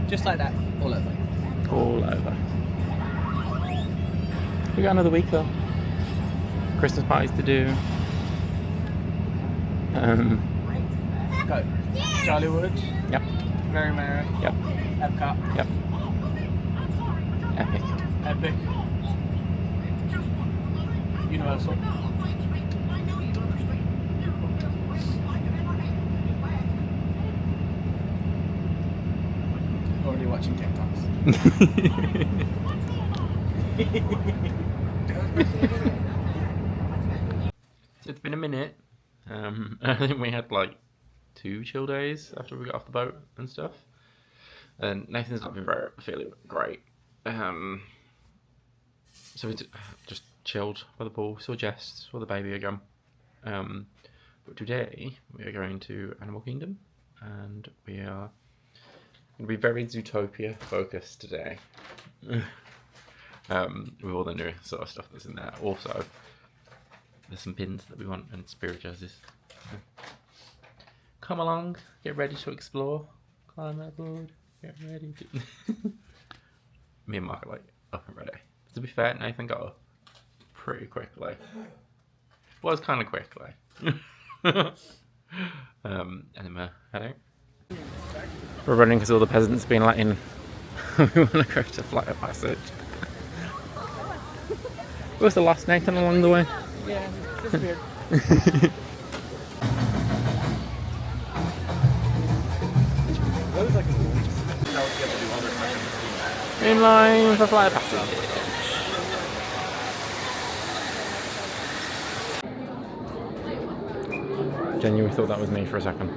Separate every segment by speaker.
Speaker 1: Just like that, all over.
Speaker 2: All over. We got another week though. Christmas parties to do.
Speaker 1: Go. Jollywood.
Speaker 2: Yep.
Speaker 1: Very Merry.
Speaker 2: Yep.
Speaker 1: Epcot.
Speaker 2: Yep. Epic.
Speaker 1: Epic. Universal. Already watching TikToks.
Speaker 2: It's been a minute. I think we had like 2 chill days after we got off the boat and stuff. And Nathan's not been feeling great. So we just chilled by the pool, saw Jess, saw the baby again. But today we are going to Animal Kingdom, and we are going to be very Zootopia focused today. With all the new sort of stuff that's in there. Also, there's some pins that we want and spirit jerseys. Come along, get ready to explore. Climb that board, get ready to... Me and Mark are like up and ready. To be fair, Nathan got up pretty quickly. Was kind of quickly. And then we're heading. We're running because all the peasants have been letting. We want to go to Flight of Passage. Was the last Nathan along the way?
Speaker 1: Yeah, disappeared.
Speaker 2: In line for Flight of Passage. Genuinely thought that was me for a second.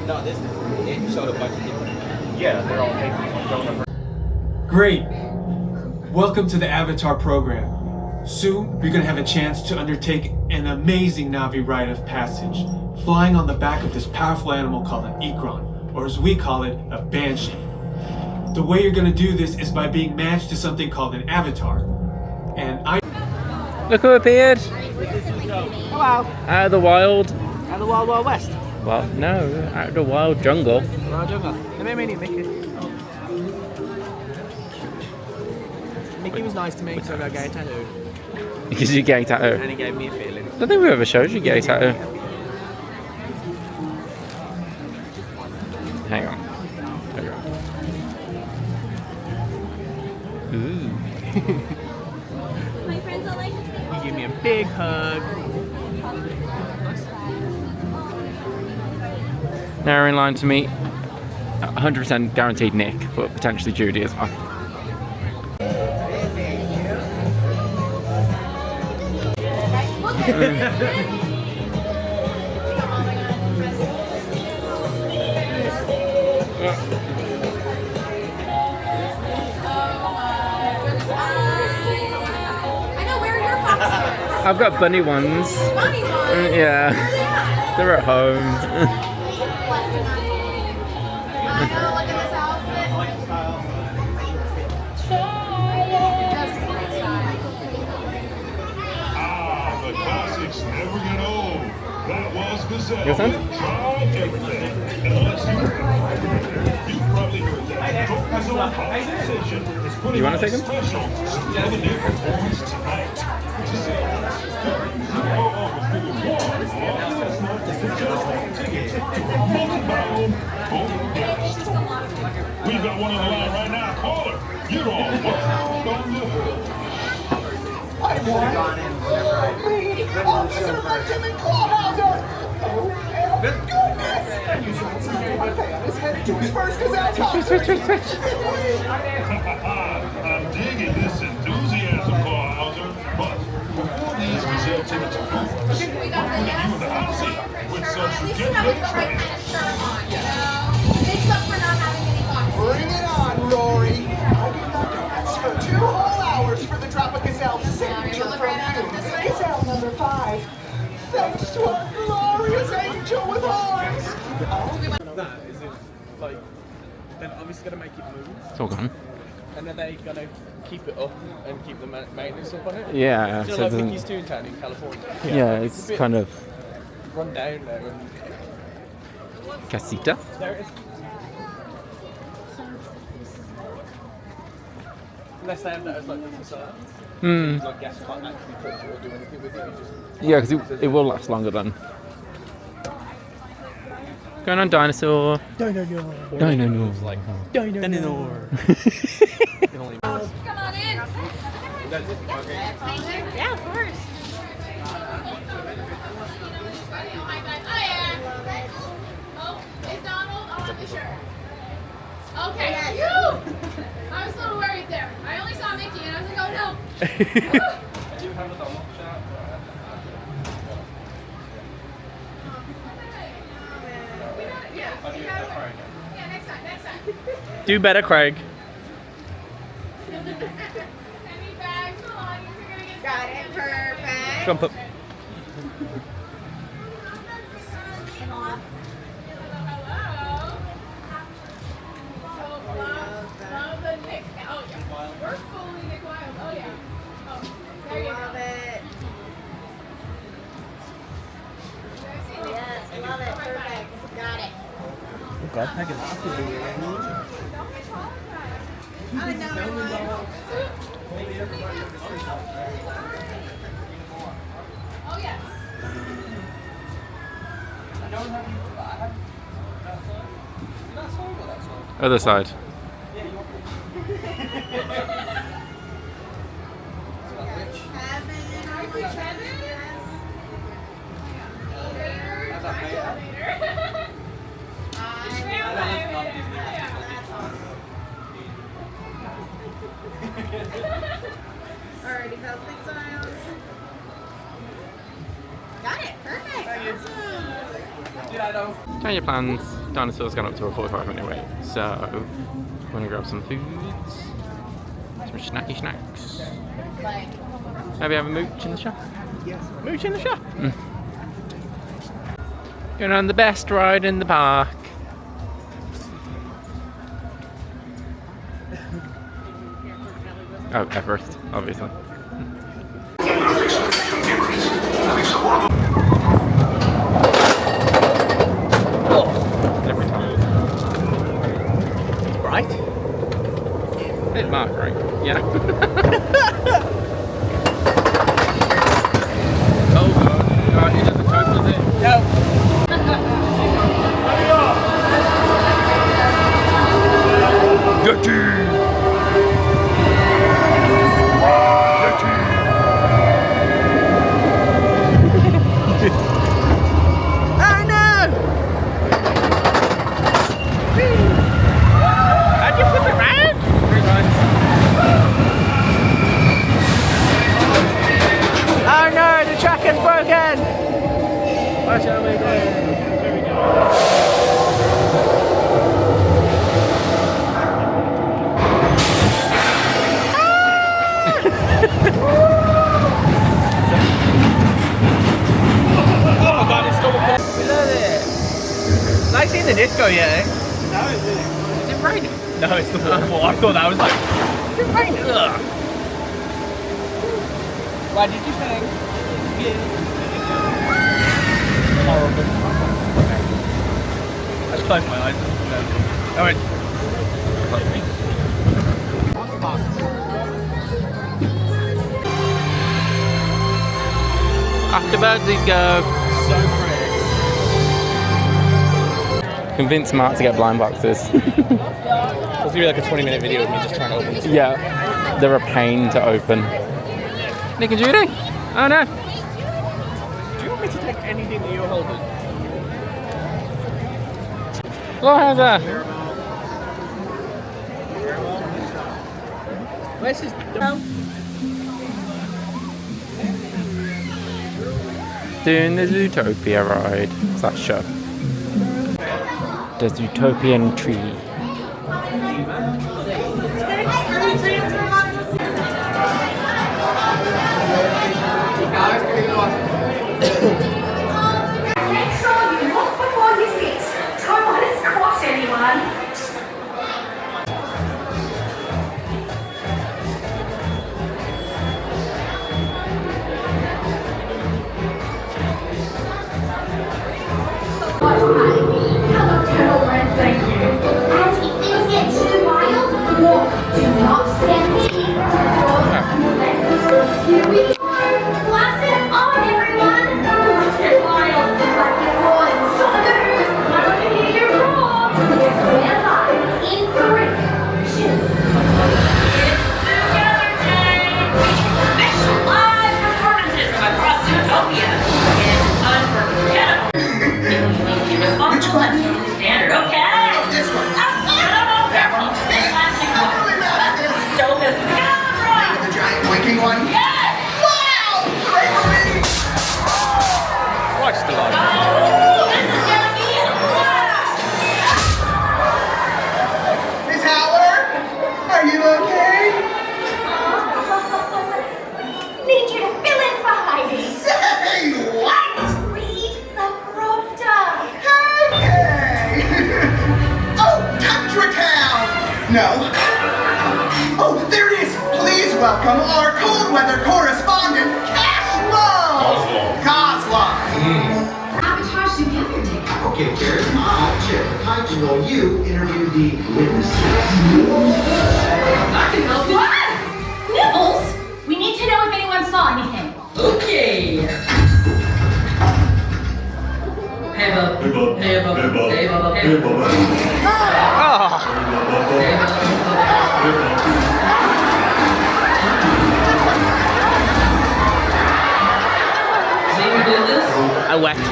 Speaker 1: No, this it showed a bunch of different.
Speaker 3: Yeah, they're all fake.
Speaker 4: Great! Welcome to the Avatar program. Soon, you're gonna have a chance to undertake an amazing Navi rite of passage, flying on the back of this powerful animal called an Ikron, or as we call it, a Banshee. The way you're gonna do this is by being matched to something called an avatar. And
Speaker 2: Look who appeared!
Speaker 1: Oh wow!
Speaker 2: Out of the wild.
Speaker 1: Out of the Wild Wild West.
Speaker 2: Well, no, out of the wild jungle.
Speaker 1: Wild Jungle. They made me Mickey. Mickey was nice to me, so I got a gay tattoo.
Speaker 2: Because you get a tattoo.
Speaker 1: And he gave me a feeling.
Speaker 2: I don't think we ever showed you gay tattoo. Hang on. Hang on. Ooh.
Speaker 5: My friends are like,
Speaker 1: He gave me a big hug.
Speaker 2: Now we're in line to meet 100% guaranteed Nick, but potentially Judy as well.
Speaker 5: I know, where are your foxes?
Speaker 2: I've got bunny ones.
Speaker 5: Bunny ones.
Speaker 2: Yeah, they're at home.
Speaker 5: I know, look at this outfit.
Speaker 6: Ah, the classics never get old. That was Gazelle.
Speaker 2: Your son?
Speaker 6: Try everything. Unless you've probably heard that. Gazelle Pop Sensation is putting
Speaker 2: You wanna
Speaker 6: on
Speaker 2: take
Speaker 6: a
Speaker 2: him?
Speaker 6: special souvenir performance tonight. To see We've got one on the line right now. Caller, you're all wild on the hook.
Speaker 7: Officer Benjamin Clawhauser! Oh, and goodness! You should see where my fan is headed to his first Gazelle concert.
Speaker 6: I'm digging this enthusiasm, Clawhauser. But before these Gazelle tickets are over, I'm putting you in the hot seat with some
Speaker 5: Having
Speaker 6: certificate
Speaker 5: the right
Speaker 6: training.
Speaker 5: kind of shirt on, you know? Makes up for not having any foxes.
Speaker 7: Bring it on, Rory! I did not ask for 2 whole hours for the drop of Gazelle signature
Speaker 5: look
Speaker 7: from
Speaker 5: right at him this
Speaker 7: you.
Speaker 5: way.
Speaker 7: Gazelle number 5. Thanks to our glorious angel with horns!
Speaker 1: That is it. Like, then obviously gotta make it move.
Speaker 2: It's all gone.
Speaker 1: And are they gonna keep it up and keep the maintenance up on it?
Speaker 8: Yeah,
Speaker 1: Do you
Speaker 8: so
Speaker 1: know,
Speaker 8: it
Speaker 1: like
Speaker 8: doesn't.
Speaker 1: Mickey's Toontown in California?
Speaker 8: Yeah,
Speaker 1: It's
Speaker 8: it's
Speaker 1: a bit
Speaker 8: kind of
Speaker 1: run down now. And
Speaker 8: casita.
Speaker 1: there it is. Unless they have that as like the facade.
Speaker 8: Hmm.
Speaker 1: Like guests can't actually touch it or do anything with it. You just
Speaker 8: Yeah, because it will last longer then. Going on dinosaur. Dinosaur.
Speaker 1: like
Speaker 8: Dinosaur.
Speaker 5: Come on in. Yeah, of course. Oh, is Donald on the shirt? Okay. Phew! I was a little worried there. I only saw Mickey and I was like, oh no. Yeah, next time.
Speaker 8: Do better, Craig.
Speaker 5: Any bags, belongings are gonna get got it, perfect.
Speaker 8: Jump up.
Speaker 5: Hello. So love the Nick. Oh yeah, we're fully Nick Wild. Oh yeah. Oh, there you go. Love it. Yes, love it. Perfect. Got it.
Speaker 1: God, take it off.
Speaker 5: Oh yes.
Speaker 8: Other side.
Speaker 5: Already felt big smiles. Got it. Perfect. Awesome.
Speaker 8: Change your plans. Dinosaur's gone up to a 45-minute wait. So, we're going to grab some foods. Some snacky snacks. Maybe have a mooch in the shop?
Speaker 1: Yes. Mooch in the shop.
Speaker 8: Going on the best ride in the park. Oh, Everest, obviously. Every time.
Speaker 1: Right.
Speaker 8: Hit mark, right? Yeah. Oh god, it doesn't cope, does it? Yeti!
Speaker 1: Oh no! How'd you flip it round?
Speaker 8: 3 times.
Speaker 1: Oh no, the track is broken! Where shall we go? Here we go. Oh god, it's still a we love it. Nice in the disco, yeah. No, is it raining? No, it's the waterfall. I thought that was like is it raining? Ugh. Why did you sing? Horrible. I just closed my eyes. No. Alright.
Speaker 8: After birdies go.
Speaker 1: So pretty.
Speaker 8: Convince Mark to get blind boxes.
Speaker 1: It's gonna be like a 20-minute video of me just trying to open this.
Speaker 8: Yeah, they're a pain to open. Nick and Judy? Oh no.
Speaker 1: Do you want me to take anything that you're holding?
Speaker 8: Hello, Heather.
Speaker 1: Where's his...
Speaker 8: Doing the Zootopia ride. What's that show? The Zootopian tree.
Speaker 9: Make sure you look before you sit. Don't want to squash anyone.
Speaker 7: drinking one? Yes! Wow! Great for me!
Speaker 8: Watch the light.
Speaker 7: Miss Howler, are you okay?
Speaker 9: Need you to fill in for Heidi.
Speaker 7: Say what?
Speaker 9: Read the prompter.
Speaker 7: Okay. Oh, Country Town. No. Oh, there it is. Please welcome our cold weather correspondent, Kozlov.
Speaker 9: Avatar together, Dick.
Speaker 7: Okay, Jared, I'll check the title while you interview the witnesses.
Speaker 9: I can help you. What? Nibbles? We need to know if anyone saw anything.
Speaker 10: Okay. Hey, bub.
Speaker 6: Hey, bub.
Speaker 10: Hey, bub.
Speaker 6: Hey, bub.
Speaker 10: Hey, bub.
Speaker 6: Hey, bub.
Speaker 10: Hey, bub. See who did this?
Speaker 8: I whacked.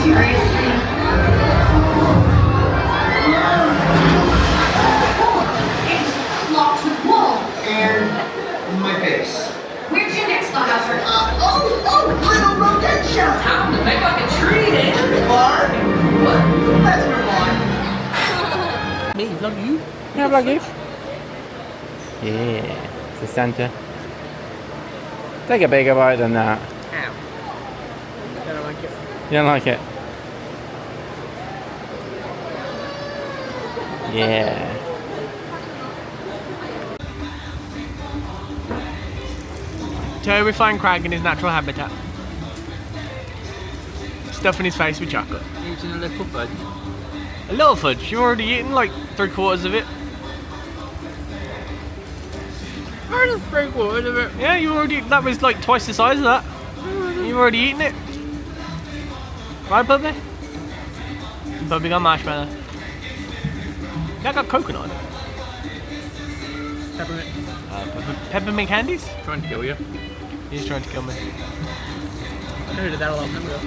Speaker 10: Seriously?
Speaker 9: It's locked with wool.
Speaker 7: And my face.
Speaker 9: Where's your next Bahama?
Speaker 7: Little rotation.
Speaker 10: Time to make like a tree, then.
Speaker 7: Mark,
Speaker 10: What?
Speaker 7: let's move on.
Speaker 8: Me, vlog you? Yeah, vlog you. Yeah, it's a Santa. Take a bigger bite than that.
Speaker 1: Ow. I don't like it.
Speaker 8: You don't like it? Yeah.
Speaker 1: Terrifying Crag in his natural habitat. Stuffing his face with chocolate.
Speaker 8: Eating a little fudge.
Speaker 1: A little fudge. You've already eaten like 3/4 of it.
Speaker 8: Just 3/4 of it.
Speaker 1: Yeah, you already. That was like twice the size of that. You've already eaten it. Right, Bubby? Bubby got marshmallow. That got coconut on it.
Speaker 8: Peppermint.
Speaker 1: Peppermint candies?
Speaker 8: Trying to kill you.
Speaker 1: He's trying to kill me.
Speaker 8: I know did that a long time ago.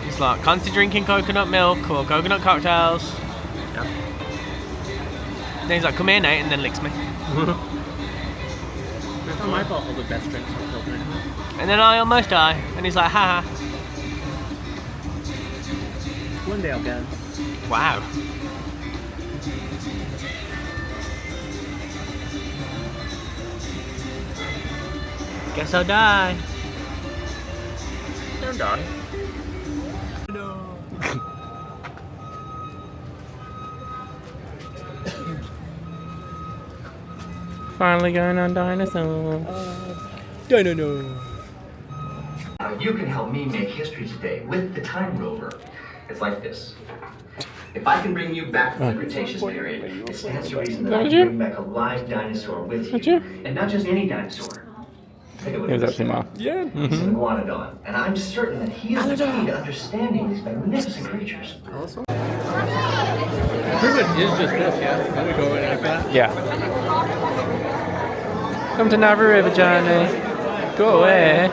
Speaker 1: He's like constantly drinking coconut milk or coconut cocktails.
Speaker 8: Yeah.
Speaker 1: Then he's like, come here, Nate, and then licks me.
Speaker 8: It's not my fault all the best drinks are coconut.
Speaker 1: And then I almost die. And he's like, haha.
Speaker 8: One day I'll get it.
Speaker 1: Wow. Guess I'll die.
Speaker 8: Don't die. Finally going on dinosaurs.
Speaker 1: No.
Speaker 11: You can help me make history today with the time rover. It's like this. If I can bring you back from the Cretaceous period, it stands to reason that I can bring back a live dinosaur with you. And not just any dinosaur. Take a look at this.
Speaker 1: Yeah.
Speaker 11: He's an iguanodon, and I'm certain that he is the key to understanding these magnificent creatures.
Speaker 8: Pretty much is just this, yeah. Let me go in like that.
Speaker 2: Yeah. Come to Navi River, Johnny. Go away.